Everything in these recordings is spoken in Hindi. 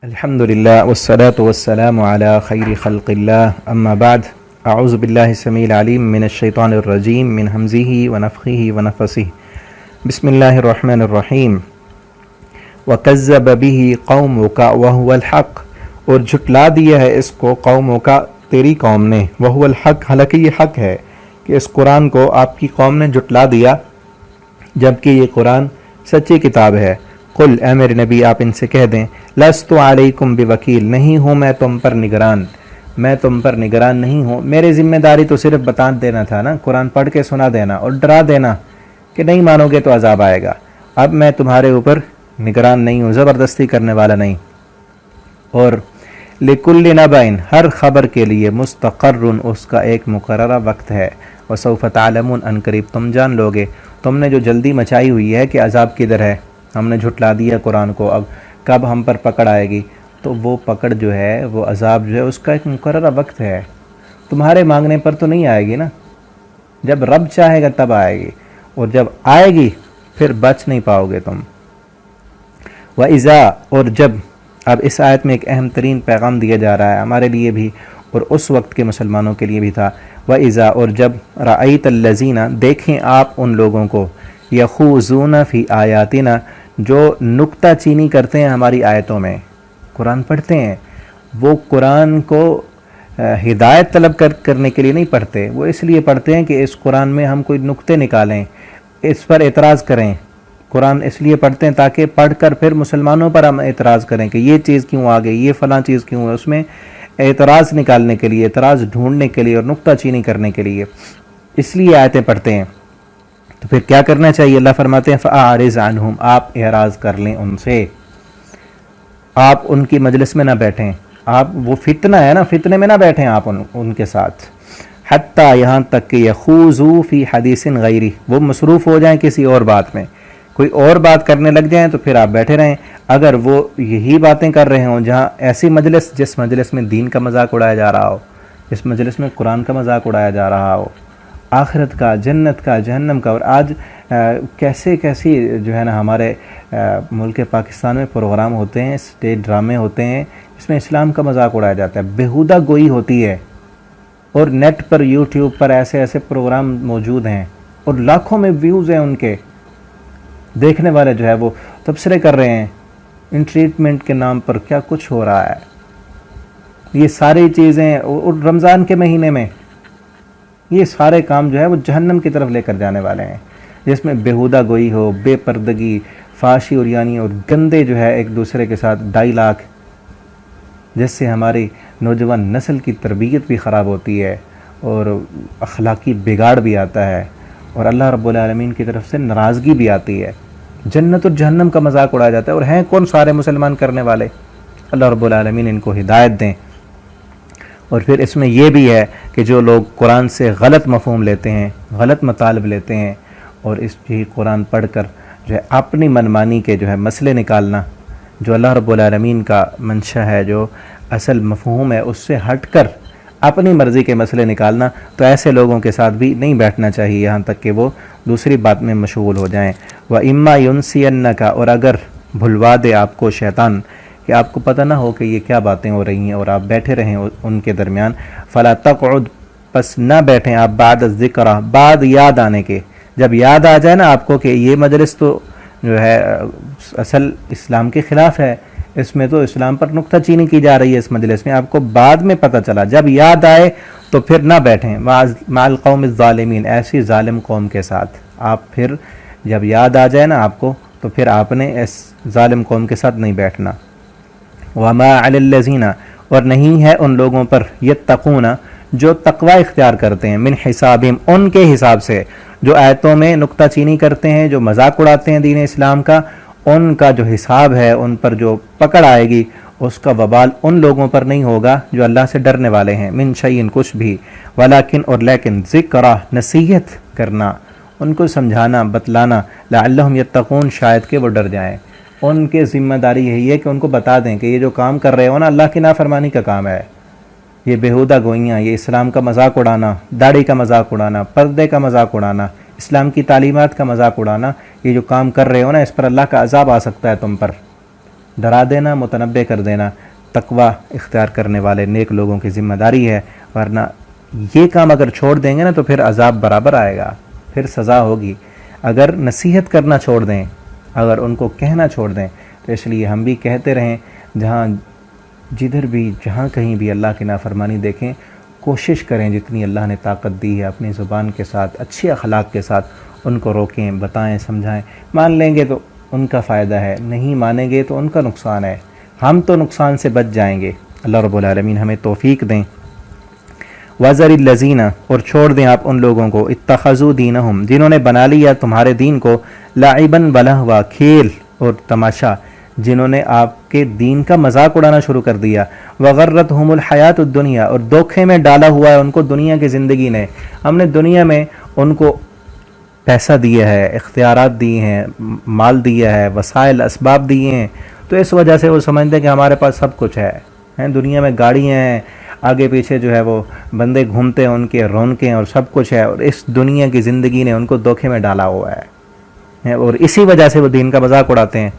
अल्हम्दुलिल्लाह वस्सलातु वस्सलामु अला खैरि खल्क़िल्लाह अम्मा बाद अऊज़ु बिल्लाहि समील अलीम मिनश शैतानिर रजीम मिन हमज़िही व नफ़ख़िही व नफ़सिही बिस्मिल्लाहिर रहमानिर रहीम वकज़्ज़ब बिही क़ौमुका व हुवल हक़, और झुटला दिया है इसको कौमों का तेरी कौम ने, वह हुवल हक़, हालांकि ये हक़ है कि इस कुरान को आपकी कौम ने झुटला दिया जबकि ये कुरान सच्ची किताब है। कुल, ए मेरे नबी आप इनसे कह दें, लस्तु अलैकुम बिवकील, नहीं हूँ मैं तुम पर निगरान, मैं तुम पर निगरान नहीं हूँ। मेरी जिम्मेदारी तो सिर्फ बता देना था ना, कुरान पढ़ के सुना देना और डरा देना कि नहीं मानोगे तो अजाब आएगा। अब मैं तुम्हारे ऊपर निगरान नहीं हूँ, ज़बरदस्ती करने वाला नहीं। और लिकुल्लि नबइन, हर खबर के लिए मुस्तक़र्रुन, उसका एक मुकर्ररा वक्त है। व सौफ़ तालमून, अनकरीब तुम जान लोगे। तुमने जो जल्दी मचाई हुई है कि अजाब किधर है, हमने झुटला दिया कुरान को, अब कब हम पर पकड़ आएगी, तो वो पकड़ जो है, वो अजाब जो है, उसका एक मुकर्ररा वक्त है। तुम्हारे मांगने पर तो नहीं आएगी ना, जब रब चाहेगा तब आएगी, और जब आएगी फिर बच नहीं पाओगे तुम। व इज़ा, और जब, अब इस आयत में एक अहम तरीन पैगाम दिया जा रहा है हमारे लिए भी और उस वक्त के मुसलमानों के लिए भी था। व इज़ा, और जब, रअयतल्लज़ीना, देखें आप उन लोगों को, यख़ूज़ूना फ़ी आयातिना, जो नुक्ता चीनी करते हैं हमारी आयतों में, कुरान पढ़ते हैं, वो कुरान को हिदायत तलब करने के लिए नहीं पढ़ते, वो इसलिए पढ़ते हैं कि इस कुरान में हम कोई नुक्ते निकालें, इस पर एतराज़ करें। कुरान इसलिए पढ़ते हैं ताकि पढ़कर फिर मुसलमानों पर हम एतराज़ करें कि ये चीज़ क्यों आ गई, ये फ़लाँ चीज़ क्यों है, उसमें एतराज़ निकालने के लिए, एतराज़ ढूंढने के लिए और नुक्ता चीनी करने के लिए, इसलिए आयतें पढ़ते हैं। तो फिर क्या करना चाहिए? अल्लाह फरमाते हैं फ़अरिज़ अन्हुम, आप एराज़ कर लें उनसे, आप उनकी मजलिस में ना बैठें, आप, वो फितना है ना, फितने में ना बैठें आप उनके साथ। हत्ता, यहाँ तक कि यख़ूज़ू फ़ी हदीसिन गैरी, वो मसरूफ़ हो जाएं किसी और बात में, कोई और बात करने लग जाएं तो फिर आप बैठे रहें। अगर वो यही बातें कर रहे हों, जहाँ ऐसी मजलिस, जिस मजलिस में दीन का मजाक उड़ाया जा रहा हो, जिस मजलिस में कुरान का मजाक उड़ाया जा रहा हो, आखिरत का, जन्नत का, जहन्नम का, और आज कैसे कैसी जो है ना हमारे मुल्क पाकिस्तान में प्रोग्राम होते हैं, स्टेज ड्रामे होते हैं, इसमें इस्लाम का मजाक उड़ाया जाता है, बेहुदा गोई होती है। और नेट पर, यूट्यूब पर ऐसे ऐसे प्रोग्राम मौजूद हैं और लाखों में व्यूज़ हैं उनके, देखने वाले जो है वो तबसरे कर रहे हैं इन ट्रीटमेंट के नाम पर, क्या कुछ हो रहा है। ये सारी चीज़ें, और रमज़ान के महीने में ये सारे काम जो है वो जहन्नम की तरफ लेकर जाने वाले हैं, जिसमें बेहुदा गोई हो, बेपर्दगी, फाशी और यानी, और गंदे जो है एक दूसरे के साथ डायलॉग, जिससे हमारी नौजवान नस्ल की तरबियत भी ख़राब होती है और अखलाकी बिगाड़ भी आता है और अल्लाह रब्बुल आलमीन की तरफ से नाराज़गी भी आती है। जन्नत और जहन्नम का मजाक उड़ाया जाता है, और हैं कौन सारे मुसलमान करने वाले? अल्लाह रब्बुल आलमीन इनको हिदायत दें। और फिर इसमें यह भी है कि जो लोग कुरान से गलत मफ़हूम लेते हैं, गलत मतालब लेते हैं, और इस ही कुरान पढ़कर जो है अपनी मनमानी के जो है मसले निकालना, जो अल्लाह रब्बुल आलमीन का मंशा है, जो असल मफ़हूम है, उससे हटकर अपनी मर्ज़ी के मसले निकालना, तो ऐसे लोगों के साथ भी नहीं बैठना चाहिए यहाँ तक कि वो दूसरी बात में मशगूल हो जाएं। व इम्मा युनसियन्नका, और अगर भुलवा दे आपको शैतान, कि आपको पता ना हो कि ये क्या बातें हो रही हैं और आप बैठे रहें उनके दरमियान, फ़ला तक़उद, बस ना बैठें आप, बाद ज़िक्रा, बाद याद आने के, जब याद आ जाए ना आपको कि ये मजलिस तो जो है असल इस्लाम के ख़िलाफ़ है, इसमें तो इस्लाम पर नुक्ता चीनी की जा रही है इस मजलिस में, आपको बाद में पता चला, जब याद आए तो फिर ना बैठें माल कौम ज़ालिमीन, ऐसी ज़ालिम कौम के साथ। आप फिर जब याद आ जाए ना आपको, तो फिर आपने इस ज़ालिम कौम के साथ नहीं बैठना। वमा अलल्लज़ीना, और नहीं है उन लोगों पर, यत्तक़ूना, जो तक़वा इख्तियार करते हैं, मिन हिसाबिहिम, उनके हिसाब से, जो आयतों में नुक्ता चीनी करते हैं, जो मजाक उड़ाते हैं दीन इस्लाम का, उनका जो हिसाब है, उन पर जो पकड़ आएगी, उसका वबाल उन लोगों पर नहीं होगा जो अल्लाह से डरने वाले हैं। मिन शैइन, कुछ भी, वलाकिन, और लेकिन, ज़िक्रा, नसीहत करना, उनको समझाना, बतलाना, लअल्लहुम यत्तक़ून, शायद कि वो डर जाएँ। उनके ज़िम्मेदारी यही है कि उनको बता दें कि ये जो काम कर रहे हो ना, अल्लाह की नाफरमानी का काम है, ये बेहुदा गोइयाँ, ये इस्लाम का मजाक उड़ाना, दाढ़ी का मजाक उड़ाना, पर्दे का मजाक उड़ाना, इस्लाम की तालीमात का मजाक उड़ाना, ये जो काम कर रहे हो ना, इस पर अल्लाह का अज़ाब आ सकता है तुम पर। डरा देना, मुतनब्बे कर देना तकवा इख्तियार करने वाले नेक लोगों की ज़िम्मेदारी है। वरना ये काम अगर छोड़ देंगे ना तो फिर अजाब बराबर आएगा, फिर सज़ा होगी। अगर नसीहत करना छोड़ दें, अगर उनको कहना छोड़ दें, तो इसलिए हम भी कहते रहें, जिधर भी जहाँ कहीं भी अल्लाह की नाफरमानी देखें, कोशिश करें जितनी अल्लाह ने ताकत दी है अपनी ज़ुबान के साथ, अच्छे अखलाक के साथ उनको रोकें, बताएं, समझाएं। मान लेंगे तो उनका फ़ायदा है, नहीं मानेंगे तो उनका नुकसान है। हम तो नुकसान से बच जाएंगे। अल्लाह रब्बुल आलमीन हमें तौफ़ीक दें। वज़रिल लज़ीना, और छोड़ दें आप उन लोगों को, इत्तख़ज़ू दीनहुम, जिन्होंने बना लिया तुम्हारे दीन को, लाइबन बलहवा, खेल और तमाशा, जिन्होंने आपके दीन का मजाक उड़ाना शुरू कर दिया। वगर्रतहुमुल हयातुद दुनिया, और धोखे में डाला हुआ है उनको दुनिया की ज़िंदगी ने। हमने दुनिया में उनको पैसा दिया है, इख्तियारात दिए हैं, माल दिया है, वसाइल असबाब दिए हैं, तो इस वजह से वो समझते हैं कि हमारे पास सब कुछ है। दुनिया में गाड़ियाँ हैं, आगे पीछे जो है वो बंदे घूमते हैं, उनके रौनकें और सब कुछ है, और इस दुनिया की ज़िंदगी ने उनको धोखे में डाला हुआ है और इसी वजह से वो दीन का मजाक उड़ाते हैं।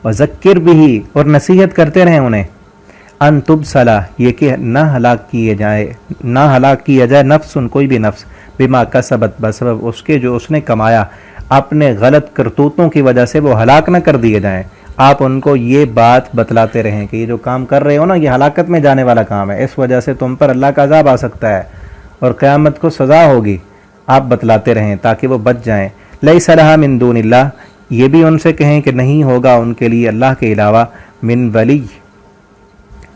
वज़क्किर बिही, और नसीहत करते रहें उन्हें, अन तुबसला, ये कि ना हलाक किया जाए नफ्सुन, कोई भी नफ्स, बिमा कसबत, बसबब उसके जो उसने कमाया, अपने गलत करतूतों की वजह से वो हलाक न कर दिए जाएं। आप उनको ये बात बतलाते रहें कि ये जो काम कर रहे हो ना, ये हलाकत में जाने वाला काम है, इस वजह से तुम पर अल्लाह का अज़ाब आ सकता है और क़यामत को सज़ा होगी। आप बतलाते रहें ताकि वो बच जाएं। लैसा लहा मिन दूनिल्लाह, ये भी उनसे कहें कि नहीं होगा उनके लिए अल्लाह के अलावा मिन वली,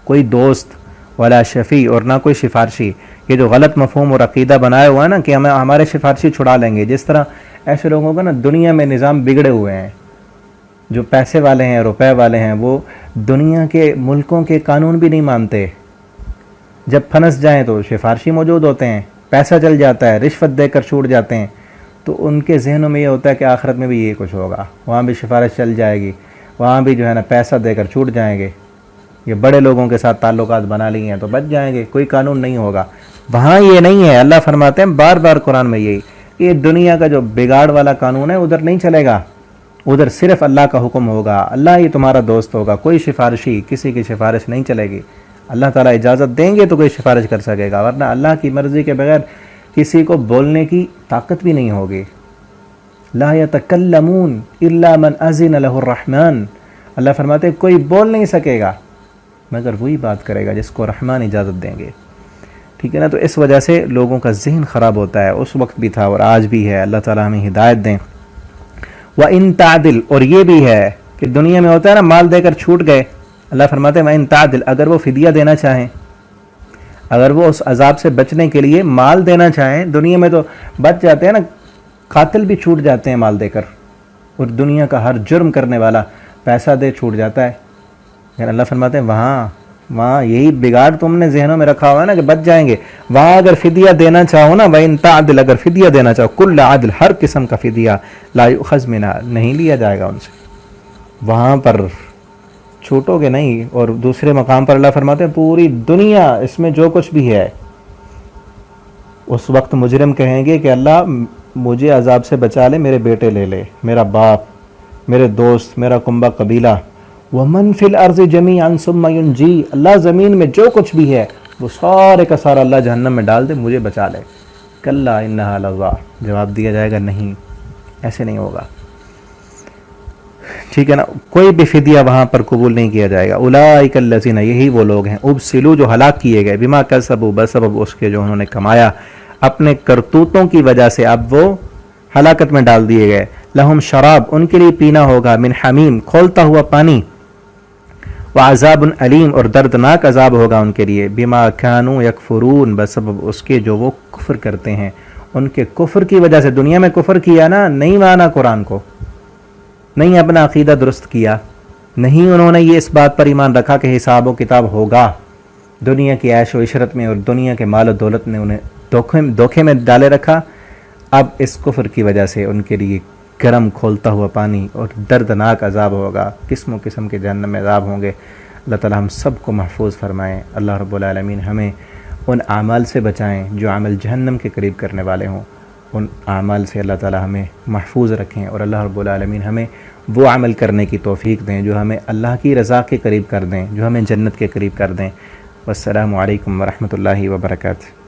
कोई दोस्त, वला शफ़ी, और ना कोई सिफारशी। ये जो गलत मफ़हूम और अक़ीदा बनाया हुआ है ना कि हमें हमारे सिफारशी छुड़ा लेंगे, जिस तरह ऐसे लोगों का ना दुनिया में निज़ाम बिगड़े हुए हैं। जो पैसे वाले हैं, रुपए वाले हैं, वो दुनिया के मुल्कों के कानून भी नहीं मानते। जब फंस जाएं तो सिफारशी मौजूद होते हैं, पैसा चल जाता है, रिश्वत देकर छूट जाते हैं, तो उनके जहनों में ये होता है कि आखिरत में भी ये कुछ होगा, वहाँ भी सिफारिश चल जाएगी, वहाँ भी जो है ना पैसा देकर छूट जाएंगे। ये बड़े लोगों के साथ ताल्लुकात बना लिए हैं तो बच जाएंगे, कोई कानून नहीं होगा। वहाँ ये नहीं है। अल्लाह फरमाते हैं बार बार कुरान में यही, ये दुनिया का जो बिगाड़ वाला कानून है उधर नहीं चलेगा, उधर सिर्फ अल्लाह का हुक्म होगा, अल्लाह ही तुम्हारा दोस्त होगा, कोई सिफारिशी, किसी की सिफारिश नहीं चलेगी। अल्लाह ताला इजाज़त देंगे तो कोई सिफारिश कर सकेगा, वरना अल्लाह की मर्ज़ी के बगैर किसी को बोलने की ताकत भी नहीं होगी। ला यतकल्लमून इल्ला मन अज़िन लहुर रहमान, अल्लाह फरमाते कोई बोल नहीं सकेगा मगर वही बात करेगा जिसको रहमान इजाज़त देंगे। ठीक है ना। तो इस वजह से लोगों का जहन ख़राब होता है, उस वक्त भी था और आज भी है। अल्लाह ताला हमें हिदायत दें। व इन तादिल, और ये भी है कि दुनिया में होता है ना माल देकर छूट गए, अल्लाह फरमाते हैं व इन तादिल, अगर वो फिदिया देना चाहें, अगर वो उस अजाब से बचने के लिए माल देना चाहें, दुनिया में तो बच जाते हैं ना, कातिल भी छूट जाते हैं माल देकर, और दुनिया का हर जुर्म करने वाला पैसा दे छूट जाता है। यानी अल्लाह फरमाते हैं वहाँ यही बिगाड़ तुमने जहनों में रखा हुआ है ना कि बच जाएंगे। वहाँ अगर फिदिया देना चाहो ना, वह इन तादिल, अगर फिदिया देना चाहो, कुल आदिल, हर किस्म का फिदिया, ला युखज़ मिन्हा, नहीं लिया जाएगा उनसे, वहाँ पर छूटोगे नहीं। और दूसरे मकाम पर अल्लाह फरमाते हैं पूरी दुनिया, इसमें जो कुछ भी है, उस वक्त मुजरिम कहेंगे कि अल्लाह मुझे अजाब से बचा ले, मेरे बेटे ले ले, मेरा बाप, मेरे दोस्त, मेरा कुंबा कबीला। वमन फिल अर्ज़ जमीअन सुम्मा युनजी, अल्लाह ज़मीन में जो कुछ भी है वो सारे का सारा अल्लाह जहन्नम में डाल दे, मुझे बचा ले। कल्ला इन्नहा लज़ा, जवाब दिया जाएगा नहीं, ऐसे नहीं होगा। ठीक है ना। कोई भी फिदिया वहाँ पर कबूल नहीं किया जाएगा। उलाइकल लज़ीना, यही वो लोग हैं, उबसिलू, जो हलाक किए गए, बिमा कसबू, बसबब उसके जो उन्होंने कमाया, अपने करतूतों की वजह से अब वो हलाकत में डाल दिए गए। लहुम शराब, उनके लिए पीना होगा, मिन हमीम, खोलता हुआ पानी, व अज़ाबुन अलीम, और दर्दनाक अजाब होगा उनके लिए, बिमा कानू यकफुरून, बसबब उसके जो वो कुफ्र करते हैं, उनके कुफ्र की वजह से। दुनिया में कुफ्र किया ना, नहीं माना कुरान को, नहीं अपना अकीदा दुरुस्त किया, नहीं उन्होंने ये इस बात पर ईमान रखा कि हिसाब व किताब होगा, दुनिया की ऐश व इशरत में और दुनिया के माल और दौलत ने उन्हें धोखे में डाले रखा। अब इस कुफ्र की वजह से उनके लिए गर्म खोलता हुआ पानी और दर्दनाक अजाब होगा, किस्मों किस्म के जहन्नम में अजाब होंगे। अल्लाह ताला हम सब को महफूज फरमाएँ। अल्लाह रब्बुल आलमीन हमें उन आमाल से बचाएँ जो अमल जहन्नम के करीब करने वाले हों, उन आमाल से अल्लाह ताला हमें महफूज रखें, और अल्लाह रब्बुल आलमीन हमें वो अमल करने की तौफ़ीक दें जो हमें अल्लाह की रज़ा के करीब कर दें, जो हमें जन्नत के करीब कर दें। वस्सलामु अलैकुम वरहमतुल्लाहि वबरकातुहू।